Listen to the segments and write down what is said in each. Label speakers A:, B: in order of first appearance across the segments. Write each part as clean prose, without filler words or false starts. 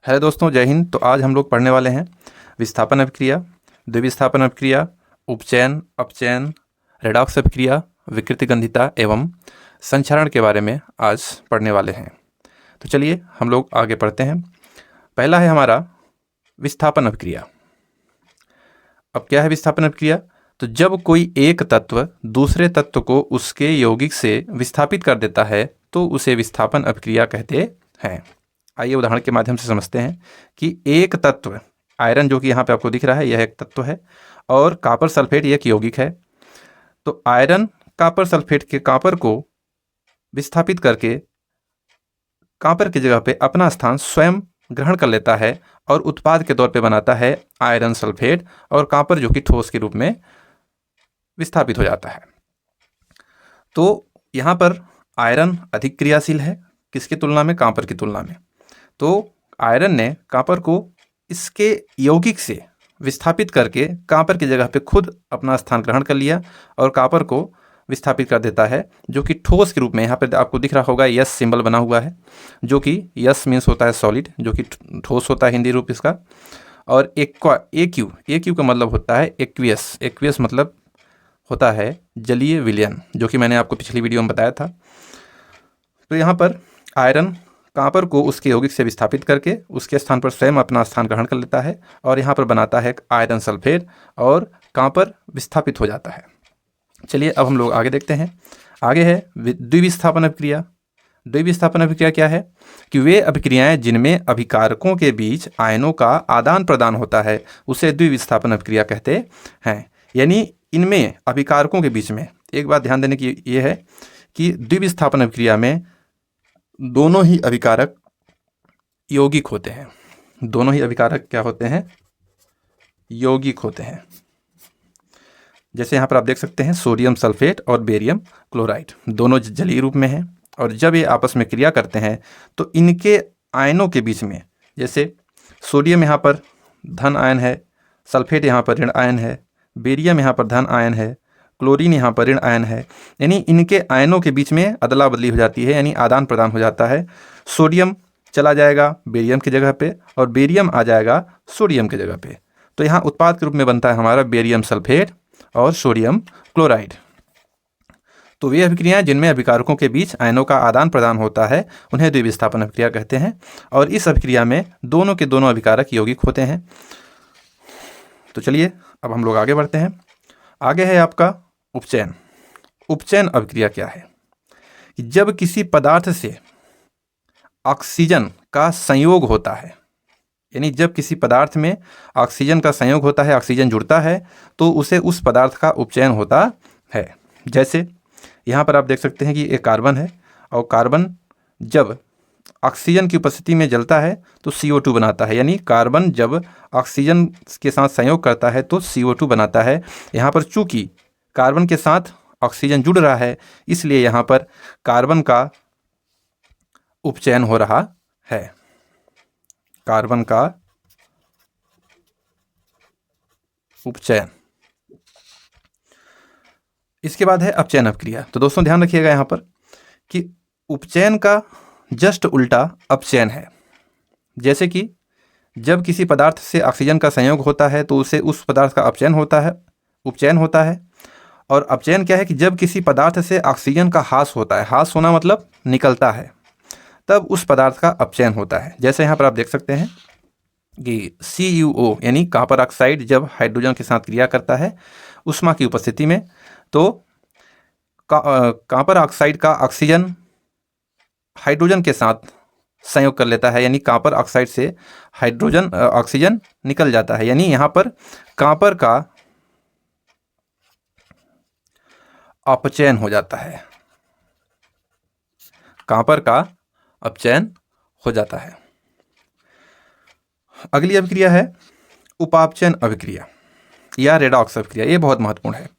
A: Hello दोस्तों, जय हिंद। तो आज हम लोग पढ़ने वाले हैं विस्थापन अभिक्रिया, द्विविस्थापन अभिक्रिया, उपचयन, अपचयन, रेडॉक्स अभिक्रिया, विकृतिगंधिता एवं संचरण के बारे में आज पढ़ने वाले हैं। तो चलिए हम लोग आगे पढ़ते हैं। पहला है हमारा विस्थापन अभिक्रिया। अब क्या है विस्थापन अभिक्रिया? तो जब कोई एक तत्व दूसरे तत्व को उसके यौगिक से विस्थापित कर देता है तो उसे विस्थापन अभिक्रिया कहते हैं। आइए उदाहरण के माध्यम से समझते हैं कि एक तत्व आयरन, जो कि यहाँ पे आपको दिख रहा है, यह एक तत्व है, और कॉपर सल्फेट एक यौगिक है। तो आयरन कॉपर सल्फेट के कॉपर को विस्थापित करके कॉपर की जगह पे अपना स्थान स्वयं ग्रहण कर लेता है और उत्पाद के तौर पे बनाता है आयरन सल्फेट, और कॉपर जो कि ठोस के रूप में विस्थापित हो जाता है। तो यहाँ पर आयरन अधिक क्रियाशील है, किसकी तुलना में? कॉपर की तुलना में। तो आयरन ने कॉपर को इसके यौगिक से विस्थापित करके कॉपर की जगह पे खुद अपना स्थान ग्रहण कर लिया और कॉपर को विस्थापित कर देता है, जो कि ठोस के रूप में, यहाँ पे आपको दिख रहा होगा यस सिंबल बना हुआ है, जो कि यस मीन्स होता है सॉलिड, जो कि ठोस होता है हिंदी रूप इसका। और एक्यू का मतलब होता है एक्वियस। एक्वियस मतलब होता है जलीय विलयन, जो कि मैंने आपको पिछली वीडियो में बताया था। तो यहाँ पर आयरन कॉपर को उसके यौगिक से विस्थापित करके उसके स्थान पर स्वयं अपना स्थान ग्रहण कर लेता है और यहाँ पर बनाता है आयरन सल्फेट, और कॉपर विस्थापित हो जाता है। चलिए अब हम लोग आगे देखते हैं। आगे है द्विविस्थापन अभिक्रिया। द्विविस्थापन अभिक्रिया क्या है? कि वे अभिक्रियाएं जिनमें अभिकारकों के बीच आयनों का आदान प्रदान होता है उसे द्विविस्थापन अभिक्रिया कहते हैं। यानी इनमें अभिकारकों के बीच में एक बात ध्यान देने की ये है कि द्विविस्थापन अभिक्रिया में दोनों ही अभिकारक यौगिक होते हैं। दोनों ही अभिकारक क्या होते हैं? यौगिक होते हैं। जैसे यहाँ पर आप देख सकते हैं सोडियम सल्फेट और बेरियम क्लोराइड दोनों जलीय रूप में हैं, और जब ये आपस में क्रिया करते हैं तो इनके आयनों के बीच में, जैसे सोडियम यहाँ पर धन आयन है, सल्फेट यहाँ पर ऋण आयन है, बेरियम यहाँ पर धन आयन है, क्लोरीन यहाँ पर ऋण आयन है, यानी इनके आयनों के बीच में अदला बदली हो जाती है, यानी आदान प्रदान हो जाता है। सोडियम चला जाएगा बेरियम की जगह पे और बेरियम आ जाएगा सोडियम की जगह पे। तो यहाँ उत्पाद के रूप में बनता है हमारा बेरियम सल्फेट और सोडियम क्लोराइड। तो वे अभिक्रियाएं जिनमें अभिकारकों के बीच आयनों का आदान प्रदान होता है उन्हें द्विविस्थापन अभिक्रिया कहते हैं, और इस अभिक्रिया में दोनों के दोनों अभिकारक यौगिक होते हैं। तो चलिए अब हम लोग आगे बढ़ते हैं। आगे है आपका उपचयन। उपचयन अभिक्रिया क्या है? कि जब किसी पदार्थ से ऑक्सीजन का संयोग होता है, यानी जब किसी पदार्थ में ऑक्सीजन का संयोग होता है, ऑक्सीजन जुड़ता है, तो उसे उस पदार्थ का उपचयन होता है। जैसे यहाँ पर आप देख सकते हैं कि एक कार्बन है, और कार्बन जब ऑक्सीजन की उपस्थिति में जलता है तो CO2 बनाता है, यानी कार्बन जब ऑक्सीजन के साथ संयोग करता है तो CO2 बनाता है। यहाँ पर चूंकि कार्बन के साथ ऑक्सीजन जुड़ रहा है, इसलिए यहाँ पर कार्बन का उपचयन हो रहा है। कार्बन का उपचयन। इसके बाद है अपचयन अभिक्रिया। तो दोस्तों ध्यान रखिएगा यहाँ पर कि उपचयन का जस्ट उल्टा अपचयन है। जैसे कि जब किसी पदार्थ से ऑक्सीजन का संयोग होता है तो उसे उस पदार्थ का अपचयन होता है, उपचयन होता है। और अपचयन क्या है? कि जब किसी पदार्थ से ऑक्सीजन का ह्रास होता है, ह्रास होना मतलब निकलता है, तब उस पदार्थ का अपचयन होता है। जैसे यहाँ पर आप देख सकते हैं कि CuO यानी कॉपर ऑक्साइड जब हाइड्रोजन के साथ क्रिया करता है ऊष्मा की उपस्थिति में, तो कॉपर ऑक्साइड का ऑक्सीजन हाइड्रोजन के साथ संयोग कर लेता है, यानी कॉपर ऑक्साइड से हाइड्रोजन ऑक्सीजन निकल जाता है, यानी यहाँ पर कॉपर का अपचयन हो जाता है। कॉपर का अपचयन हो जाता है। अगली अभिक्रिया है उपापचयन अभिक्रिया या रेडॉक्स अभिक्रिया। ये बहुत महत्वपूर्ण है।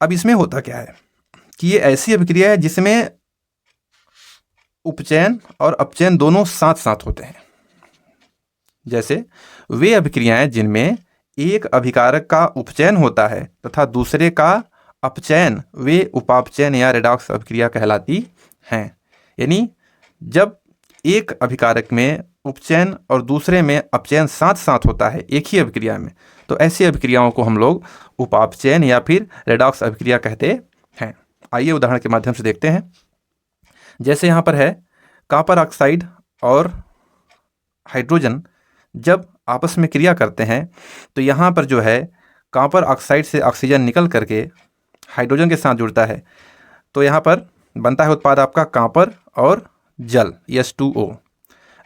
A: अब इसमें होता क्या है कि ये ऐसी अभिक्रिया है जिसमें उपचयन और अपचयन दोनों साथ साथ होते हैं। जैसे वे अभिक्रियाएं जिनमें एक अभिकारक का उपचयन होता है तथा दूसरे का अपचयन, वे उपापचयन या रेडॉक्स अभिक्रिया कहलाती हैं। यानी जब एक अभिकारक में उपचयन और दूसरे में अपचयन साथ साथ होता है एक ही अभिक्रिया में, तो ऐसी अभिक्रियाओं को हम लोग उपापचयन या फिर रेडॉक्स अभिक्रिया कहते हैं। आइए उदाहरण के माध्यम से देखते हैं। जैसे यहाँ पर है कॉपर ऑक्साइड और हाइड्रोजन जब आपस में क्रिया करते हैं तो यहाँ पर जो है कॉपर ऑक्साइड से ऑक्सीजन निकल करके हाइड्रोजन के साथ जुड़ता है, तो यहाँ पर बनता है उत्पाद आपका कॉपर और जल H2O।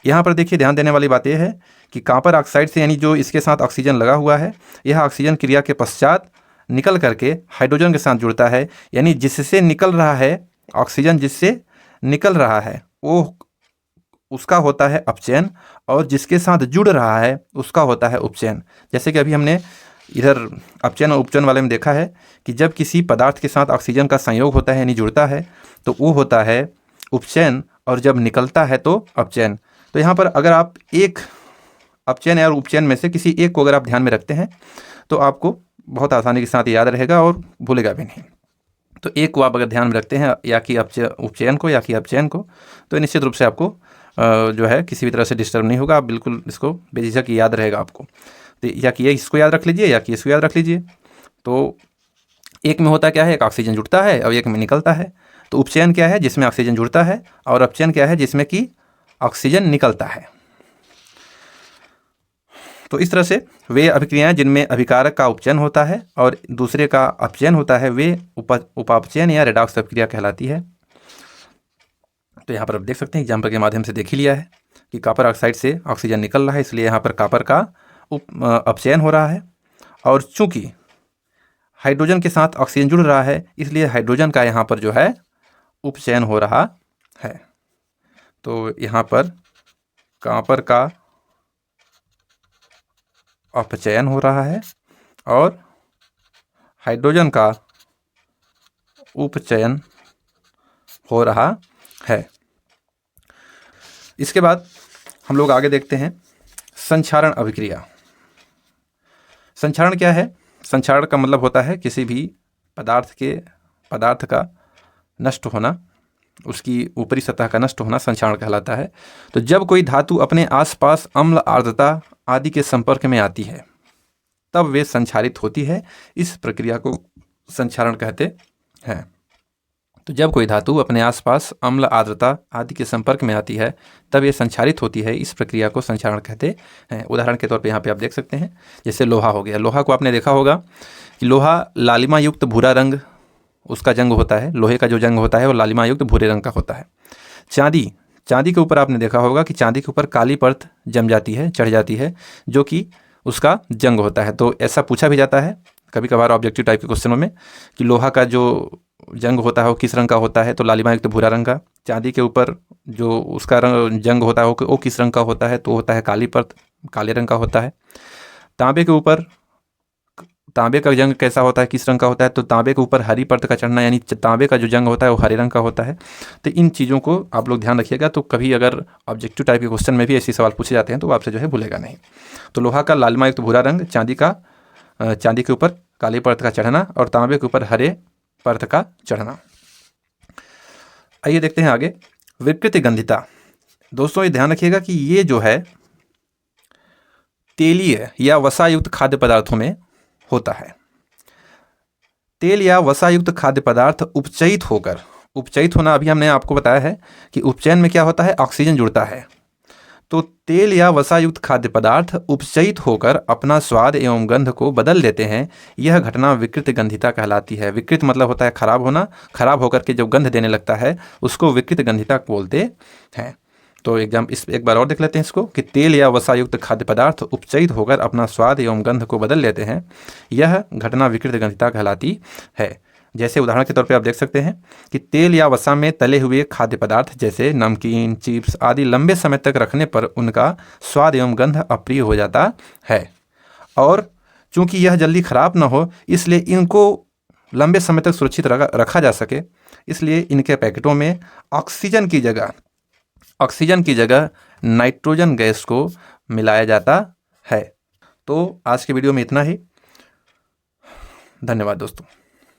A: यहाँ पर देखिए ध्यान देने वाली बात यह है कि कॉपर ऑक्साइड से यानी जो इसके साथ ऑक्सीजन लगा हुआ है, यह ऑक्सीजन क्रिया के पश्चात निकल करके हाइड्रोजन के साथ जुड़ता है, यानी जिससे निकल रहा है ऑक्सीजन, जिससे निकल रहा है वो उसका होता है अपचयन और जिसके साथ जुड़ रहा है उसका होता है उपचयन। जैसे कि अभी हमने इधर अपचयन और उपचयन वाले में देखा है कि जब किसी पदार्थ के साथ ऑक्सीजन का संयोग होता है यानी जुड़ता है तो वो होता है उपचयन, और जब निकलता है तो अपचयन। तो यहाँ पर अगर आप एक अपचयन और उपचयन में से किसी एक को अगर आप ध्यान में रखते हैं तो आपको बहुत आसानी के साथ याद रहेगा और भूलेगा भी नहीं। तो एक को आप अगर ध्यान में रखते हैं या कि उपचयन को या कि अपचयन को, तो निश्चित रूप से आपको जो है किसी भी तरह से डिस्टर्ब नहीं होगा, आप बिल्कुल इसको बेझिझक याद रहेगा आपको। तो या कि इसको याद रख लीजिए या कि इसको याद रख लीजिए। तो एक में होता क्या है, एक ऑक्सीजन जुड़ता है और एक में निकलता है। तो उपचयन क्या है, जिसमें ऑक्सीजन जुड़ता है, और अपचयन क्या है, जिसमें कि ऑक्सीजन निकलता है। तो इस तरह से वे अभिक्रियाएं जिनमें अभिकारक का उपचयन होता है और दूसरे का अपचयन होता है वे उपापचयन या रेडॉक्स अभिक्रिया कहलाती है। तो यहाँ पर आप देख सकते हैं एग्जाम्पल के माध्यम से देख ही लिया है कि कॉपर ऑक्साइड से ऑक्सीजन निकल रहा है, इसलिए यहाँ पर कॉपर का अपचयन हो रहा है, और चूंकि हाइड्रोजन के साथ ऑक्सीजन जुड़ रहा है इसलिए हाइड्रोजन का यहाँ पर जो है उपचयन हो रहा है। तो यहाँ पर कॉपर का अपचयन हो रहा है और हाइड्रोजन का उपचयन हो रहा है। इसके बाद हम लोग आगे देखते हैं संक्षारण अभिक्रिया। संक्षारण क्या है? संक्षारण का मतलब होता है किसी भी पदार्थ का नष्ट होना, उसकी ऊपरी सतह का नष्ट होना संक्षारण कहलाता है। तो जब कोई धातु अपने आसपास अम्ल, आर्द्रता आदि के संपर्क में आती है तब वे संक्षारित होती है, इस प्रक्रिया को संक्षारण कहते हैं। तो जब कोई धातु अपने आसपास अम्ल, आर्द्रता आदि के संपर्क में आती है तब ये संक्षारित होती है, इस प्रक्रिया को संक्षारण कहते हैं। उदाहरण के तौर पे यहाँ पे आप देख सकते हैं, जैसे लोहा हो गया। लोहा को आपने देखा होगा कि लोहा लालिमा युक्त भूरा रंग उसका जंग होता है, लोहे का जो जंग होता है वो लालिमा युक्त भूरे रंग का होता है। चांदी के ऊपर आपने देखा होगा कि चांदी के ऊपर काली परत जम जाती है, चढ़ जाती है, जो कि उसका जंग होता है। तो ऐसा पूछा भी जाता है कभी कभार ऑब्जेक्टिव टाइप के क्वेश्चनों में कि लोहा का जो जंग होता है वो किस रंग का होता है, तो लालिमा युक्त भूरा रंग का। चांदी के ऊपर जो उसका रंग जंग होता है वो किस रंग का होता है, तो होता है काली परत, काले रंग का होता है। तांबे के ऊपर तांबे का जंग कैसा होता है, किस रंग का होता है, तो तांबे के ऊपर हरी परत का चढ़ना, यानी तांबे का जो जंग होता है वो हरे रंग का होता है। तो इन चीज़ों को आप लोग ध्यान रखिएगा, तो कभी अगर ऑब्जेक्टिव टाइप के क्वेश्चन में भी ऐसे सवाल पूछे जाते हैं तो आपसे जो है भूलेगा नहीं। तो लोहा का लालिमा युक्त भूरा रंग, चांदी के ऊपर काली परत का चढ़ना और तांबे के ऊपर हरे परत का चढ़ना। आइए देखते हैं आगे विकृति गंधिता। दोस्तों ये ध्यान रखिएगा कि ये जो है तेलीय या वसायुक्त खाद्य पदार्थों में होता है। तेल या वसायुक्त खाद्य पदार्थ उपचयित होना, अभी हमने आपको बताया है कि उपचयन में क्या होता है, ऑक्सीजन जुड़ता है। तो तेल या वसायुक्त खाद्य पदार्थ उपचयित होकर अपना स्वाद एवं गंध को बदल देते हैं, यह घटना विकृत गंधिता कहलाती है। विकृत मतलब होता है खराब होना, खराब होकर के जो गंध देने लगता है उसको विकृत गंधिता बोलते हैं। तो एक बार और देख लेते हैं इसको कि तेल या वसायुक्त खाद्य पदार्थ उपचयित होकर अपना स्वाद एवं गंध को बदल लेते हैं, यह घटना विकृत गंधिता कहलाती है। जैसे उदाहरण के तौर पे आप देख सकते हैं कि तेल या वसा में तले हुए खाद्य पदार्थ जैसे नमकीन, चिप्स आदि लंबे समय तक रखने पर उनका स्वाद एवं गंध अप्रिय हो जाता है, और चूंकि यह जल्दी खराब ना हो इसलिए इनको लंबे समय तक सुरक्षित रखा जा सके, इसलिए इनके पैकेटों में ऑक्सीजन की जगह नाइट्रोजन गैस को मिलाया जाता है। तो आज के वीडियो में इतना ही। धन्यवाद दोस्तों।